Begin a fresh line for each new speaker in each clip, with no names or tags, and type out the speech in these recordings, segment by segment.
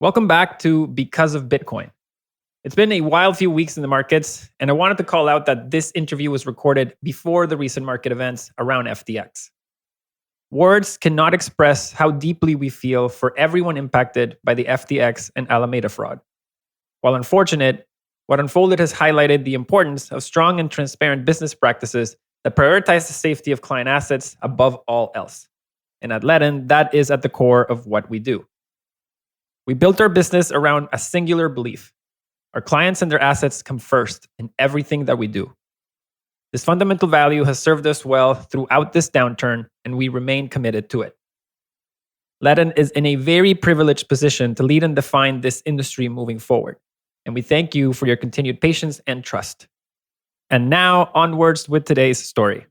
Welcome back to Because of Bitcoin. It's been a wild few weeks in the markets, and I wanted to call out that this interview was recorded before the recent market events around FTX. Words cannot express how deeply we feel for everyone impacted by the FTX and Alameda fraud. While unfortunate, what unfolded has highlighted the importance of strong and transparent business practices that prioritize the safety of client assets above all else. And at Ledden, that is at the core of what we do. We built our business around a singular belief. Our clients and their assets come first in everything that we do. This fundamental value has served us well throughout this downturn, and we remain committed to it. Ledden is in a very privileged position to lead and define this industry moving forward, and we thank you for your continued patience and trust. And now, onwards with today's story.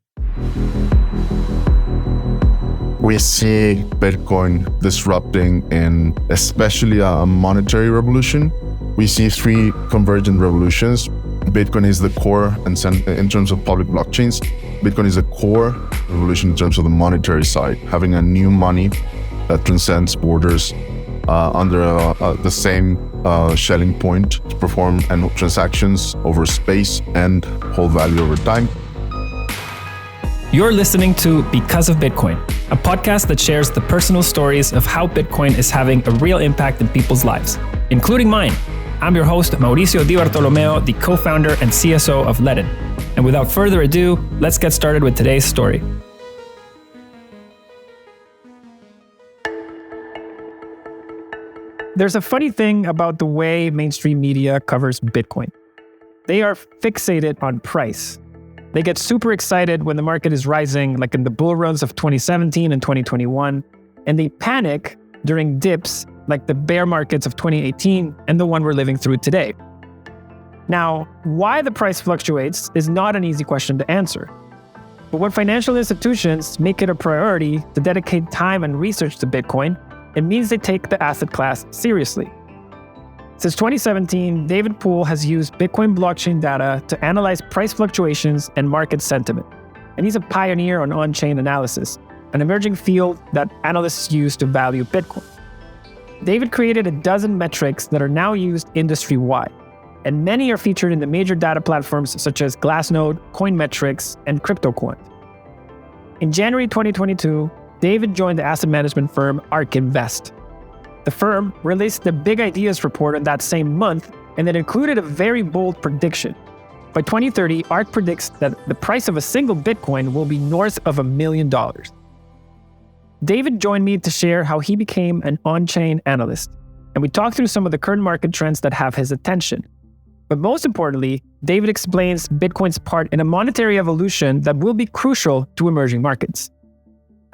We see Bitcoin disrupting in especially a monetary revolution. We see three convergent revolutions. Bitcoin is the core in terms of public blockchains. Bitcoin is a core revolution in terms of the monetary side, having a new money that transcends borders under the same shelling point to perform transactions over space and hold value over time.
You're listening to Because of Bitcoin, a podcast that shares the personal stories of how Bitcoin is having a real impact in people's lives, including mine. I'm your host, Mauricio Di Bartolomeo, the co-founder and CSO of Ledden. And without further ado, let's get started with today's story. There's a funny thing about the way mainstream media covers Bitcoin. They are fixated on price. They get super excited when the market is rising, like in the bull runs of 2017 and 2021, and they panic during dips like the bear markets of 2018 and the one we're living through today. Now, why the price fluctuates is not an easy question to answer. But when financial institutions make it a priority to dedicate time and research to Bitcoin, it means they take the asset class seriously. Since 2017, David Puell has used Bitcoin blockchain data to analyze price fluctuations and market sentiment. And he's a pioneer on-chain analysis, an emerging field that analysts use to value Bitcoin. David created a dozen metrics that are now used industry-wide, and many are featured in the major data platforms such as Glassnode, Coinmetrics, and CryptoQuant. In January 2022, David joined the asset management firm ARK Invest. The firm released the Big Ideas report in that same month, and it included a very bold prediction. By 2030, ARK predicts that the price of a single Bitcoin will be north of $1 million. David joined me to share how he became an on-chain analyst, and we talked through some of the current market trends that have his attention. But most importantly, David explains Bitcoin's part in a monetary evolution that will be crucial to emerging markets.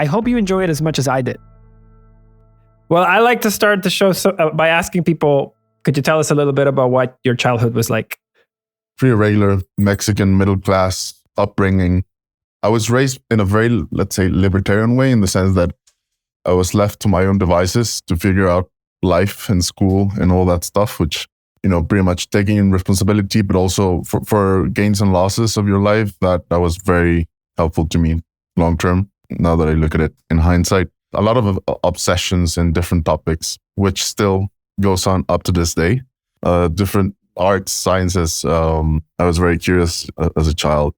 I hope you enjoy it as much as I did. Well, I like to start the show by asking people, could you tell us a little bit about what your childhood was like?
Pretty regular Mexican middle-class upbringing. I was raised in a very, let's say, libertarian way, in the sense that I was left to my own devices to figure out life and school and all that stuff, which, pretty much taking in responsibility, but also for gains and losses of your life, that was very helpful to me long-term, now that I look at it in hindsight. A lot of obsessions in different topics, which still goes on up to this day. Different arts, sciences. I was very curious as a child.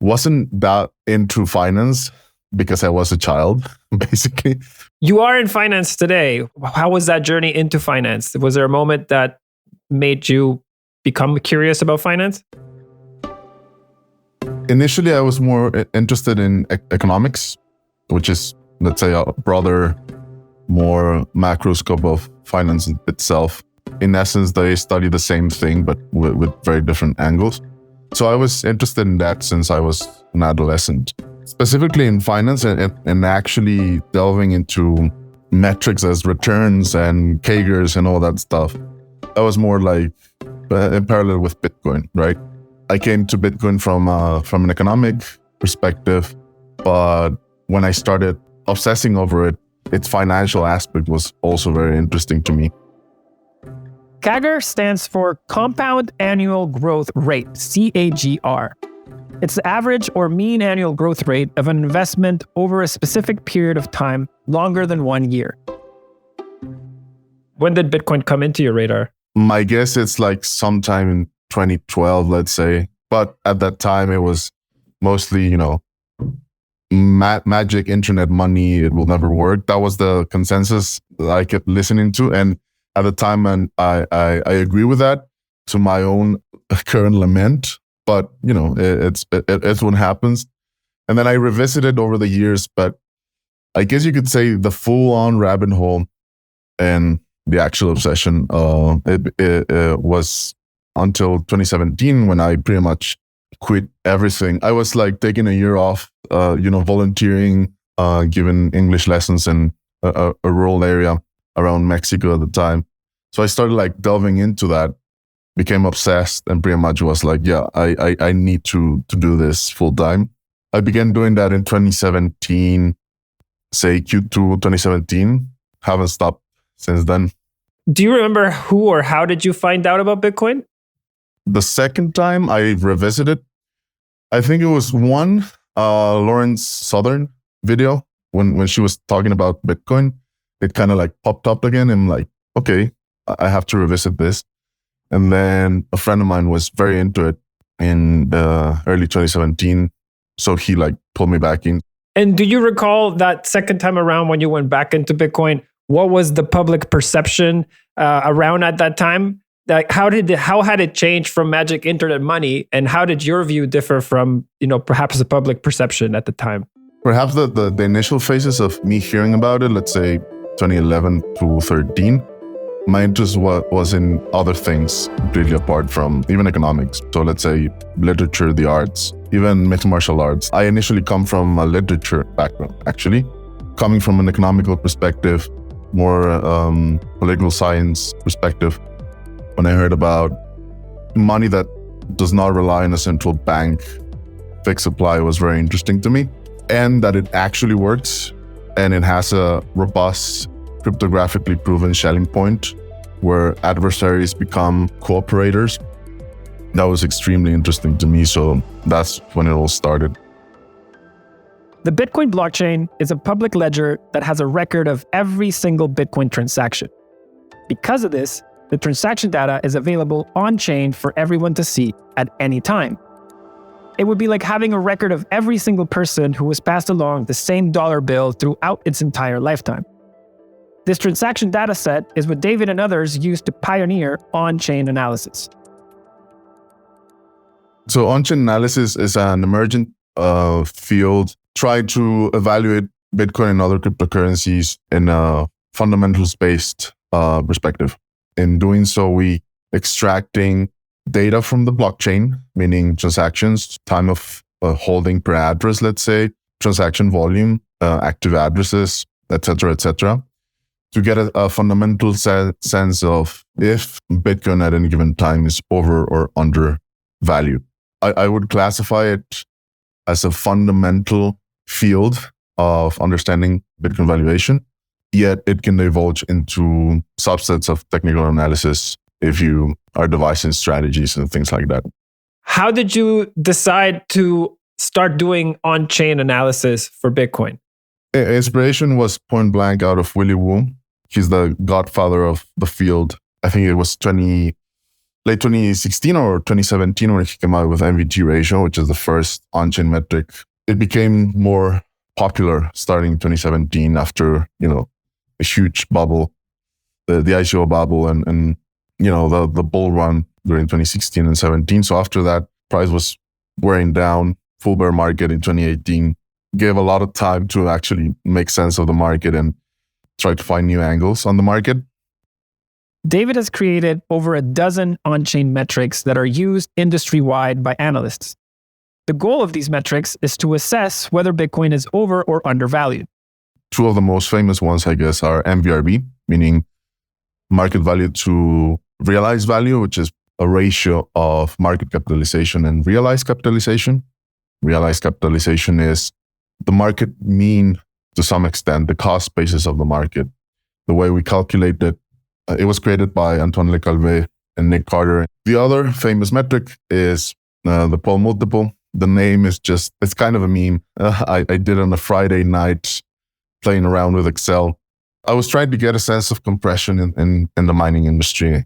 Wasn't that into finance because I was a child, basically.
You are in finance today. How was that journey into finance? Was there a moment that made you become curious about finance?
Initially, I was more interested in economics, which is, let's say, a broader, more macro scope of finance itself. In essence, they study the same thing, but with very different angles. So I was interested in that since I was an adolescent, specifically in finance and actually delving into metrics as returns and CAGRs and all that stuff. I was more like in parallel with Bitcoin, right? I came to Bitcoin from an economic perspective, but when I started obsessing over it, its financial aspect was also very interesting to me.
CAGR stands for Compound Annual Growth Rate, CAGR. It's the average or mean annual growth rate of an investment over a specific period of time longer than 1 year. When did Bitcoin come into your radar?
My guess it's like sometime in 2012, let's say. But at that time, it was mostly, magic internet money. It will never work. That was the consensus that I kept listening to. And at the time, and I agree with that to my own current lament. But, it's what happens. And then I revisited over the years. But I guess you could say the full-on rabbit hole and the actual obsession, it was until 2017 when I pretty much quit everything. I was like taking a year off, volunteering, giving English lessons in a rural area around Mexico at the time. So I started like delving into that, became obsessed, and pretty much was like, yeah, I need to do this full time. I began doing that in 2017, say Q2 2017. Haven't stopped since then.
Do you remember who or how did you find out about Bitcoin?
The second time I revisited, I think it was one Lawrence Southern video when she was talking about Bitcoin. It kind of like popped up again. I'm like, okay, I have to revisit this. And then a friend of mine was very into it in early 2017. So he like pulled me back in.
And do you recall that second time around when you went back into Bitcoin? What was the public perception around at that time? Like, how had it changed from magic internet money, and how did your view differ from, perhaps the public perception at the time?
Perhaps the initial phases of me hearing about it, let's say 2011 to 13, my interest was in other things completely apart from even economics. So let's say literature, the arts, even mixed martial arts. I initially come from a literature background, actually, coming from an economical perspective, more political science perspective. When I heard about money that does not rely on a central bank fixed supply, was very interesting to me, and that it actually works and it has a robust cryptographically proven shelling point where adversaries become cooperators. That was extremely interesting to me. So that's when it all started.
The Bitcoin blockchain is a public ledger that has a record of every single Bitcoin transaction. Because of this, the transaction data is available on-chain for everyone to see at any time. It would be like having a record of every single person who was passed along the same dollar bill throughout its entire lifetime. This transaction data set is what David and others used to pioneer on-chain analysis.
So on-chain analysis is an emergent field trying to evaluate Bitcoin and other cryptocurrencies in a fundamentals-based perspective. In doing so, we extracting data from the blockchain, meaning transactions, time of holding per address, let's say, transaction volume, active addresses, etc., to get a fundamental sense of if Bitcoin at any given time is over or under value. I would classify it as a fundamental field of understanding Bitcoin valuation, yet it can divulge into subsets of technical analysis if you are devising strategies and things like that.
How did you decide to start doing on-chain analysis for Bitcoin?
Inspiration was point blank out of Willy Woo. He's the godfather of the field. I think it was late 2016 or 2017 when he came out with MVT ratio, which is the first on-chain metric. It became more popular starting 2017 after, a huge bubble, the ICO bubble and the bull run during 2016 and 17. So after that, price was wearing down, full bear market in 2018, gave a lot of time to actually make sense of the market and try to find new angles on the market.
David has created over a dozen on-chain metrics that are used industry-wide by analysts. The goal of these metrics is to assess whether Bitcoin is over or undervalued.
Two of the most famous ones, I guess, are MVRV, meaning market value to realized value, which is a ratio of market capitalization and realized capitalization. Realized capitalization is the market mean, to some extent, the cost basis of the market. The way we calculate it, it was created by Antoine Lecalve and Nick Carter. The other famous metric is the Puell multiple. The name is it's kind of a meme. I did on a Friday night playing around with Excel. I was trying to get a sense of compression in the mining industry.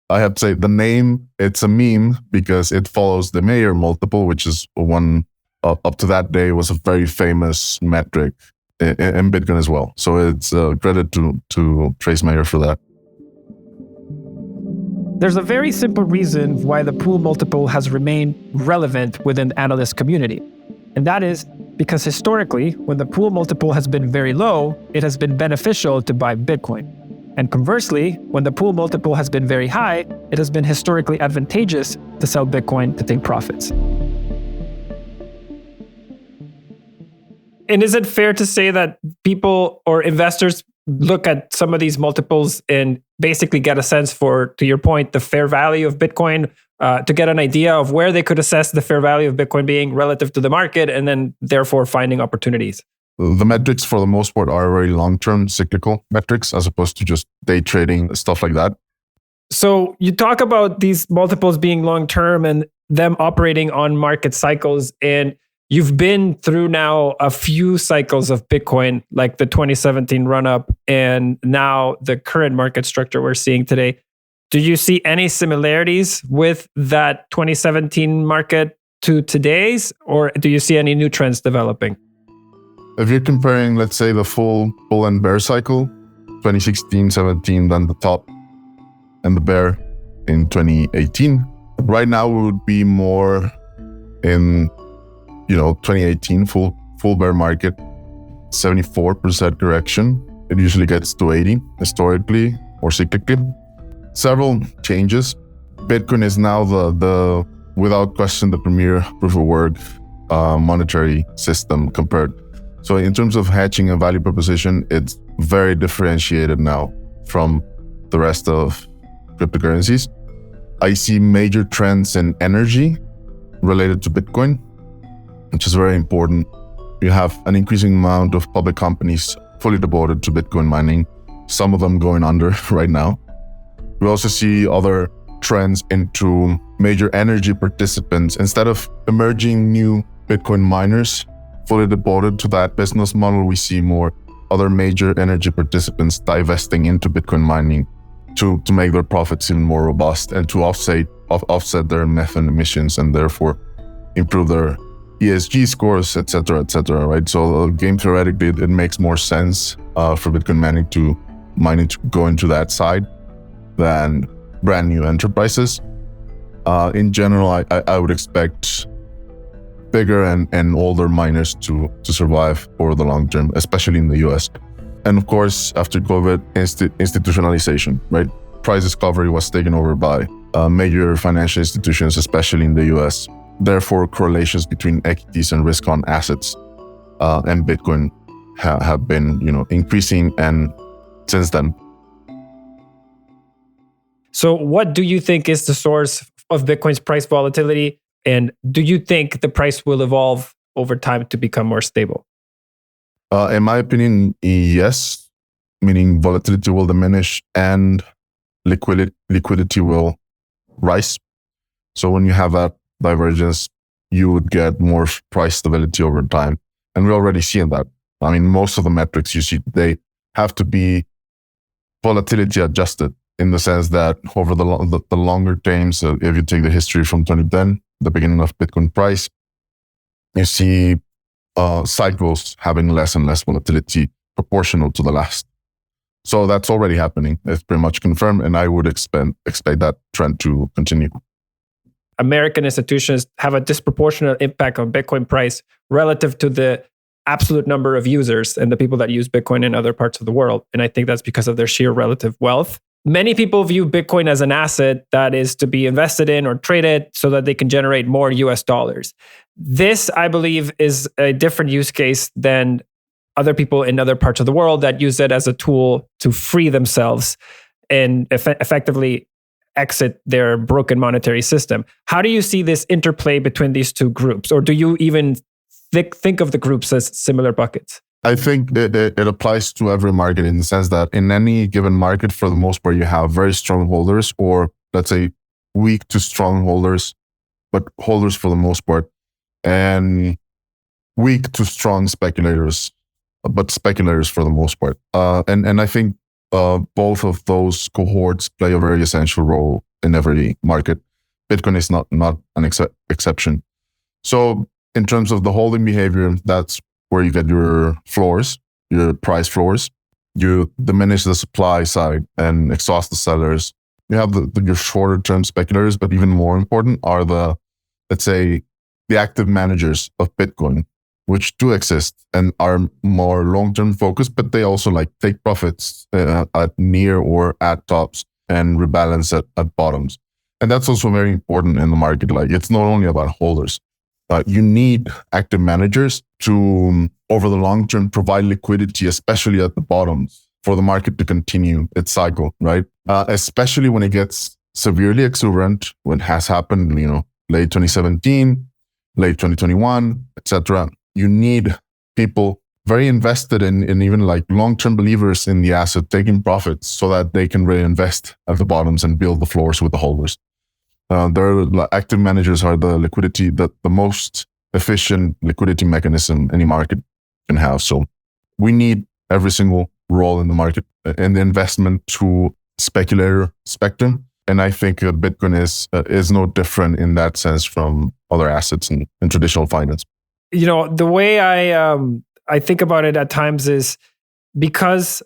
I have to say the name, it's a meme because it follows the Mayer multiple, which is one up to that day was a very famous metric in Bitcoin as well. So it's credit to Trace Mayer for that.
There's a very simple reason why the pool multiple has remained relevant within the analyst community. And that is because historically, when the pool multiple has been very low, it has been beneficial to buy Bitcoin. And conversely, when the pool multiple has been very high, it has been historically advantageous to sell Bitcoin to take profits. And is it fair to say that people or investors look at some of these multiples and basically get a sense for, to your point, the fair value of Bitcoin, to get an idea of where they could assess the fair value of Bitcoin being relative to the market, and then therefore finding opportunities?
The metrics for the most part are very long-term cyclical metrics as opposed to just day trading, stuff like that.
So you talk about these multiples being long-term and them operating on market cycles, and you've been through now a few cycles of Bitcoin, like the 2017 run-up and now the current market structure we're seeing today. Do you see any similarities with that 2017 market to today's, or do you see any new trends developing?
If you're comparing, let's say, the full bull and bear cycle, 2016, 17, then the top and the bear in 2018, right now we would be more in 2018 full bear market, 74% correction. It usually gets to 80 historically or cyclically. Several changes. Bitcoin is now the without question the premier proof of work monetary system compared. So in terms of hedging and value proposition, it's very differentiated now from the rest of cryptocurrencies. I see major trends in energy related to Bitcoin, which is very important. You have an increasing amount of public companies fully devoted to Bitcoin mining, some of them going under right now. We also see other trends into major energy participants. Instead of emerging new Bitcoin miners fully devoted to that business model, we see more other major energy participants divesting into Bitcoin mining to make their profits even more robust and to offset their methane emissions and therefore improve their ESG scores, etc., right? So game theoretically, it makes more sense for Bitcoin mining to go into that side than brand new enterprises. In general, I would expect bigger and older miners to survive for the long term, especially in the US. And of course, after COVID, institutionalization, right? Price discovery was taken over by major financial institutions, especially in the US. Therefore, correlations between equities and risk-on assets and Bitcoin have been, increasing, and since then.
So, what do you think is the source of Bitcoin's price volatility, and do you think the price will evolve over time to become more stable?
In my opinion, yes, meaning volatility will diminish and liquidity will rise. So when you have that divergence, you would get more price stability over time. And we're already seeing that. I mean, most of the metrics you see today have to be volatility adjusted in the sense that over the longer term, so if you take the history from 2010, the beginning of Bitcoin price, you see cycles having less and less volatility proportional to the last. So that's already happening. It's pretty much confirmed, and I would expect that trend to continue.
American institutions have a disproportionate impact on Bitcoin price relative to the absolute number of users and the people that use Bitcoin in other parts of the world. And I think that's because of their sheer relative wealth. Many people view Bitcoin as an asset that is to be invested in or traded so that they can generate more US dollars. This, I believe, is a different use case than other people in other parts of the world that use it as a tool to free themselves and effectively exit their broken monetary system. How do you see this interplay between these two groups? Or do you even think of the groups as similar buckets?
I think it applies to every market in the sense that in any given market, for the most part, you have very strong holders, or let's say weak to strong holders, but holders for the most part, and weak to strong speculators but speculators for the most part. And I think both of those cohorts play a very essential role in every market. Bitcoin is not an exception. So in terms of the holding behavior, that's where you get your floors, your price floors. You diminish the supply side and exhaust the sellers. You have your shorter term speculators, but even more important are let's say, the active managers of Bitcoin, which do exist and are more long-term focused, but they also take profits at near or at tops and rebalance at bottoms. And that's also very important in the market. It's not only about holders. You need active managers to, over the long term, provide liquidity, especially at the bottoms, for the market to continue its cycle, right? Especially when it gets severely exuberant, when it has happened, late 2017, late 2021, etc. You need people very invested in even long-term believers in the asset, taking profits so that they can reinvest at the bottoms and build the floors with the holders. Their active managers are the liquidity, the most efficient liquidity mechanism any market can have. So we need every single role in the market, in the investment to speculator spectrum. And I think Bitcoin is no different in that sense from other assets in traditional finance.
The way I think about it at times is because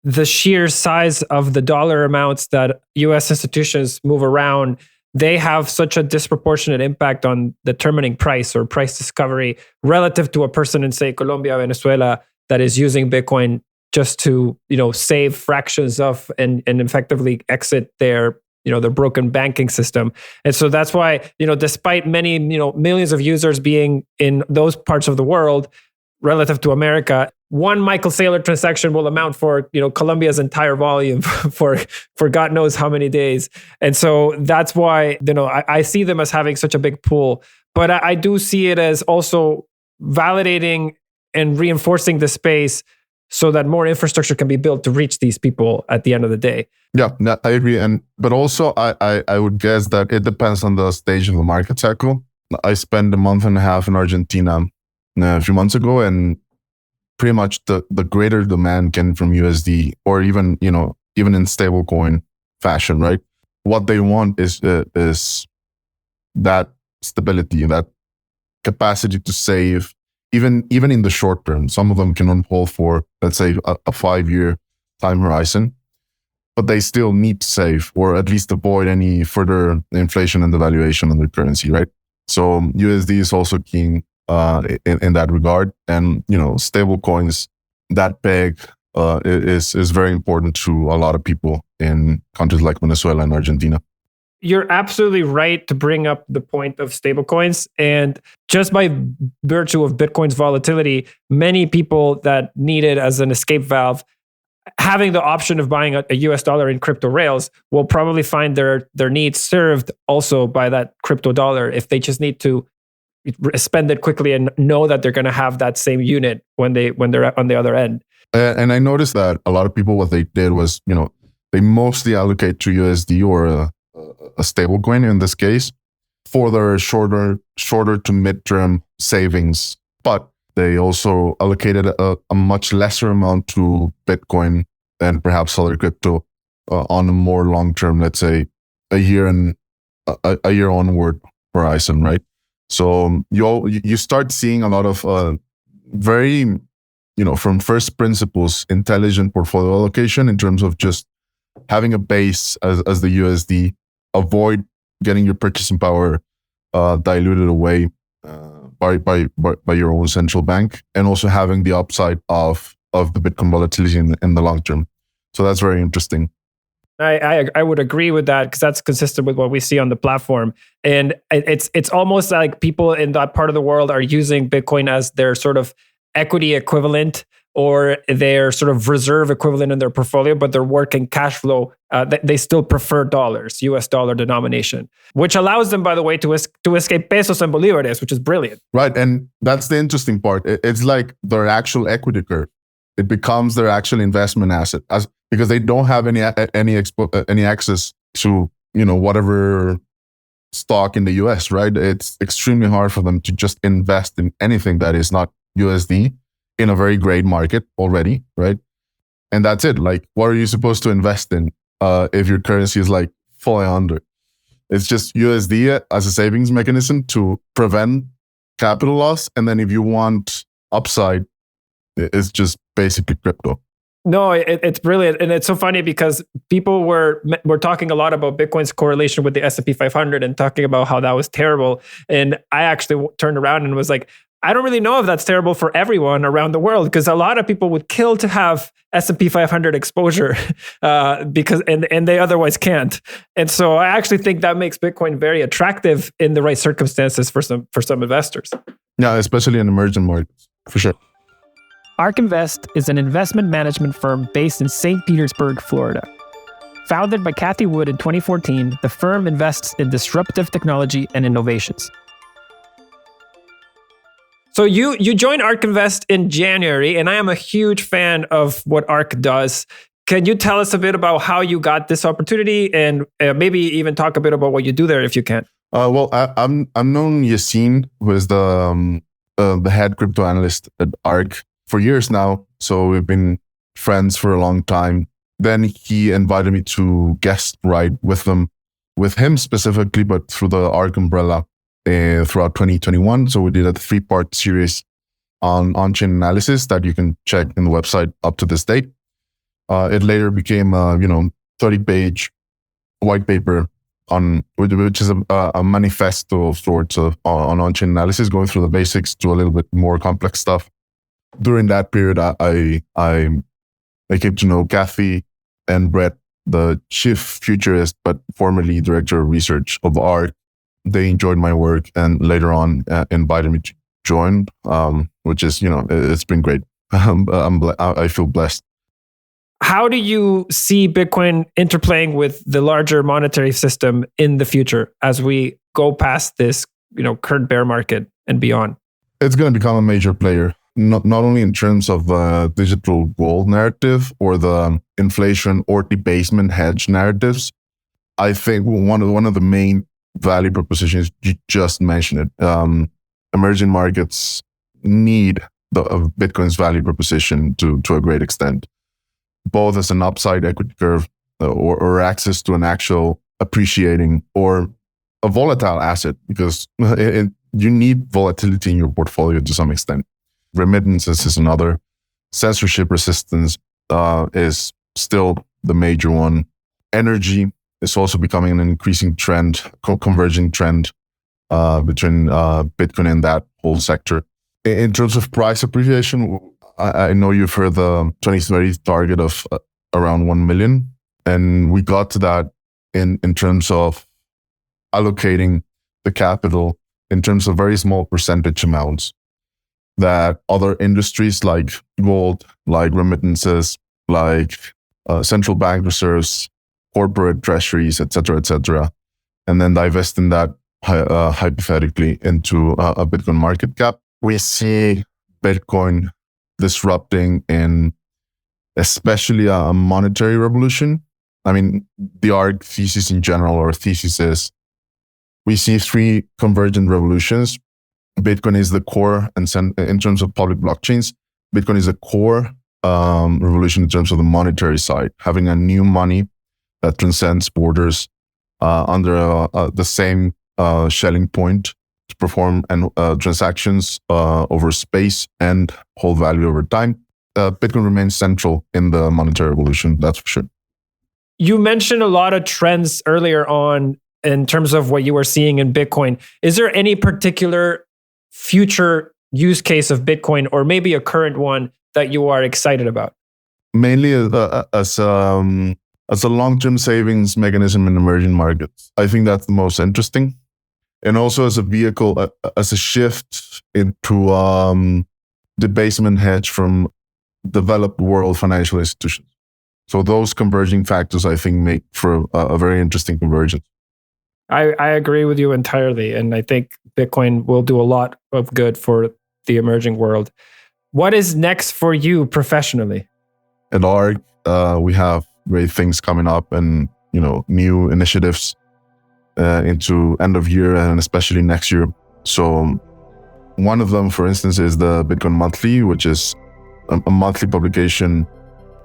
the sheer size of the dollar amounts that U.S. institutions move around, they have such a disproportionate impact on determining price or price discovery relative to a person in, say, Colombia, Venezuela, that is using Bitcoin just to, save fractions of and effectively exit their broken banking system. And so that's why, despite many, millions of users being in those parts of the world relative to America, one Michael Saylor transaction will amount for, Colombia's entire volume for God knows how many days. And so that's why, I see them as having such a big pool. But I do see it as also validating and reinforcing the space so that more infrastructure can be built to reach these people at the end of the day.
Yeah, I agree. But also I would guess that it depends on the stage of the market cycle. I spent a month and a half in Argentina a few months ago, and pretty much the greater demand came from USD or even in stablecoin fashion, right? What they want is that stability, that capacity to save, even in the short term. Some of them can hold for, let's say, a 5-year time horizon, but they still need to save or at least avoid any further inflation and devaluation of their currency, right? So USD is also keen in that regard, and stable coins that big is very important to a lot of people in countries like Venezuela and Argentina.
You're absolutely right to bring up the point of stablecoins. And just by virtue of Bitcoin's volatility, many people that need it as an escape valve, having the option of buying a US dollar in crypto rails, will probably find their needs served also by that crypto dollar if they just need to spend it quickly and know that they're going to have that same unit when they're on the other end.
And I noticed that a lot of people, what they did was, they mostly allocate to USD or a stable coin in this case for their shorter to midterm savings. But they also allocated a much lesser amount to Bitcoin and perhaps other crypto on a more long-term, let's say a year onward horizon, right? So you start seeing a lot of very, from first principles, intelligent portfolio allocation in terms of just having a base as the USD, avoid getting your purchasing power diluted away by your own central bank, and also having the upside of the Bitcoin volatility in the long term. So that's very interesting.
I would agree with that because that's consistent with what we see on the platform. And it's almost like people in that part of the world are using Bitcoin as their sort of equity equivalent or their sort of reserve equivalent in their portfolio, but their working cash flow, they still prefer dollars, US dollar denomination, which allows them, by the way, to escape pesos and bolívares, which is brilliant.
Right. And that's the interesting part. It's like their actual equity curve. It becomes their actual investment asset because they don't have any access to, whatever stock in the US, right? It's extremely hard for them to just invest in anything that is not USD in a very great market already, right? And that's it. Like, what are you supposed to invest in if your currency is like falling under? It's just USD as a savings mechanism to prevent capital loss. And then if you want upside, it's just basically crypto.
No, it's brilliant. And it's so funny because people were talking a lot about Bitcoin's correlation with the S&P 500 and talking about how that was terrible. And I actually turned around and was like, I don't really know if that's terrible for everyone around the world, because a lot of people would kill to have S&P 500 exposure because they otherwise can't. And so I actually think that makes Bitcoin very attractive in the right circumstances for some investors.
Yeah, especially in emerging markets, for sure.
ARK Invest is an investment management firm based in St. Petersburg, Florida. Founded by Kathy Wood in 2014, the firm invests in disruptive technology and innovations. So you joined ARK Invest in January, and I am a huge fan of what ARK does. Can you tell us a bit about how you got this opportunity, and maybe even talk a bit about what you do there if you can?
Well, I'm known Yassine, who is the head crypto analyst at ARK for years now. So we've been friends for a long time. Then he invited me to guest write with him specifically, but through the ARK umbrella throughout 2021. So we did a 3-part series on-chain analysis that you can check in the website up to this date. It later became a 30-page white paper which is a manifesto of sorts on on-chain analysis, going through the basics to a little bit more complex stuff. During that period, I came to know Kathy and Brett, the chief futurist, but formerly director of research of ARK. They enjoyed my work and later on invited me to join, which is, it's been great. I feel blessed.
How do you see Bitcoin interplaying with the larger monetary system in the future as we go past this, current bear market and beyond?
It's going to become a major player. Not only in terms of the digital gold narrative or the inflation or debasement hedge narratives. I think one of the main value propositions, you just mentioned it, emerging markets need Bitcoin's value proposition to a great extent, both as an upside equity curve or access to an actual appreciating or a volatile asset, because you need volatility in your portfolio to some extent. Remittances is another. Censorship resistance is still the major one. Energy is also becoming an increasing trend, converging trend between Bitcoin and that whole sector. In terms of price appreciation, I know you've heard the 2030 target of around 1 million. And we got to that in terms of allocating the capital in terms of very small percentage amounts that other industries like gold, like remittances, like central bank reserves, corporate treasuries, et cetera, and then divesting that hypothetically into a Bitcoin market cap. We see Bitcoin disrupting in especially a monetary revolution. I mean, the ARK thesis in general, or thesis is, we see 3 convergent revolutions. Bitcoin is the core, and in terms of public blockchains, Bitcoin is a core revolution in terms of the monetary side, having a new money that transcends borders under the same shelling point to perform transactions over space and hold value over time. Bitcoin remains central in the monetary revolution, that's for sure.
You mentioned a lot of trends earlier on in terms of what you were seeing in Bitcoin. Is there any particular future use case of Bitcoin, or maybe a current one, that you are excited about?
Mainly as a long-term savings mechanism in emerging markets. I think that's the most interesting. And also as a vehicle, as a shift into debasement hedge from developed world financial institutions. So those converging factors, I think, make for a very interesting convergence.
I agree with you entirely. And I think Bitcoin will do a lot of good for the emerging world. What is next for you professionally?
At ARK, we have great things coming up, and new initiatives into end of year and especially next year. So one of them, for instance, is the Bitcoin Monthly, which is a monthly publication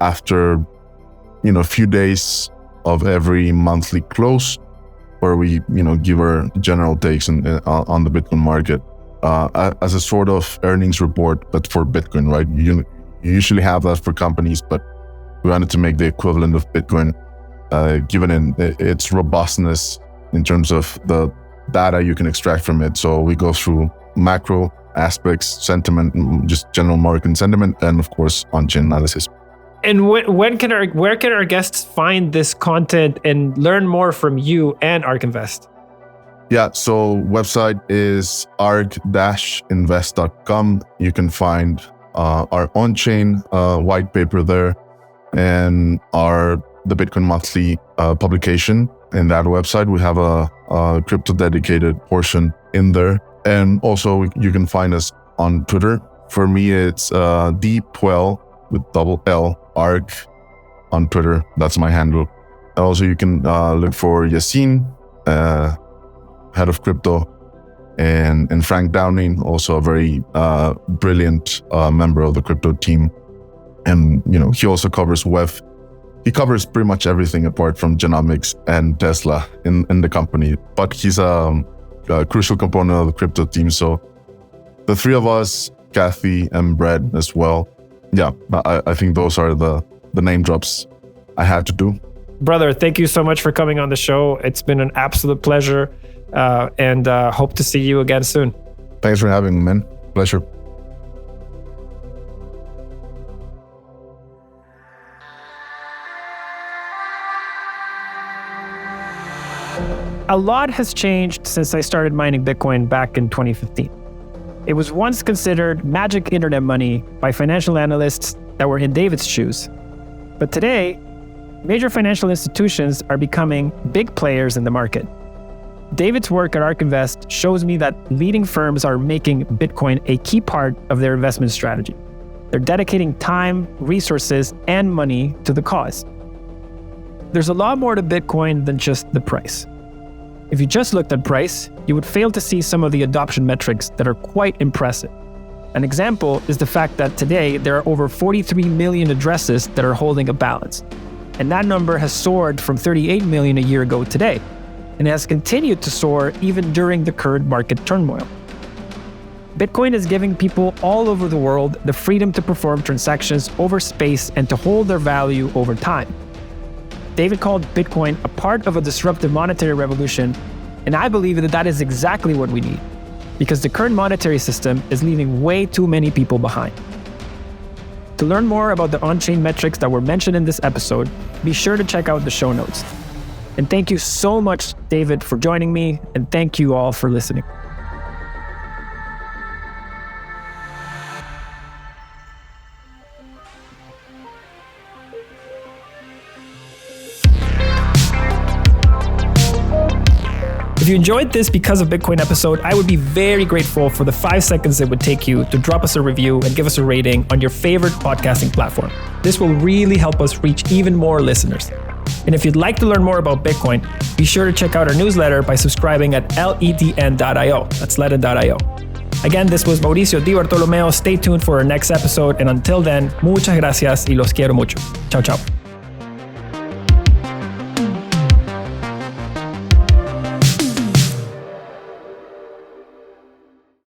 after, a few days of every monthly close, where we, give our general takes on the Bitcoin market as a sort of earnings report, but for Bitcoin, right? You usually have that for companies, but we wanted to make the equivalent of Bitcoin, given its robustness in terms of the data you can extract from it. So we go through macro aspects, sentiment, just general market sentiment, and of course, on-chain analysis.
And where can our guests find this content and learn more from you and ARK Invest?
Yeah, so website is ark-invest.com. You can find our on-chain white paper there, and the Bitcoin Monthly publication. In that website, we have a crypto dedicated portion in there. And also you can find us on Twitter. For me, it's D Puell with double L, ARK on Twitter. That's my handle. And also you can look for Yassine, head of crypto, and Frank Downing, also a very brilliant member of the crypto team. And, he also covers WEF. He covers pretty much everything apart from genomics and Tesla in the company. But he's a crucial component of the crypto team. So the three of us, Kathy and Brett as well. Yeah, I think those are the name drops I had to do.
Brother, thank you so much for coming on the show. It's been an absolute pleasure, and hope to see you again soon.
Thanks for having me, man. Pleasure.
A lot has changed since I started mining Bitcoin back in 2015. It was once considered magic internet money by financial analysts that were in David's shoes. But today, major financial institutions are becoming big players in the market. David's work at ARK Invest shows me that leading firms are making Bitcoin a key part of their investment strategy. They're dedicating time, resources, and money to the cause. There's a lot more to Bitcoin than just the price. If you just looked at price, you would fail to see some of the adoption metrics that are quite impressive. An example is the fact that today there are over 43 million addresses that are holding a balance. And that number has soared from 38 million a year ago today, and has continued to soar even during the current market turmoil. Bitcoin is giving people all over the world the freedom to perform transactions over space and to hold their value over time. David called Bitcoin a part of a disruptive monetary revolution, and I believe that that is exactly what we need, because the current monetary system is leaving way too many people behind. To learn more about the on-chain metrics that were mentioned in this episode, be sure to check out the show notes. And thank you so much, David, for joining me, and thank you all for listening. If you enjoyed this Because of Bitcoin episode, I would be very grateful for the 5 seconds it would take you to drop us a review and give us a rating on your favorite podcasting platform. This will really help us reach even more listeners. And if you'd like to learn more about Bitcoin, be sure to check out our newsletter by subscribing at ledn.io. That's ledn.io. Again, this was Mauricio Di Bartolomeo. Stay tuned for our next episode. And until then, muchas gracias y los quiero mucho. Chao, chao.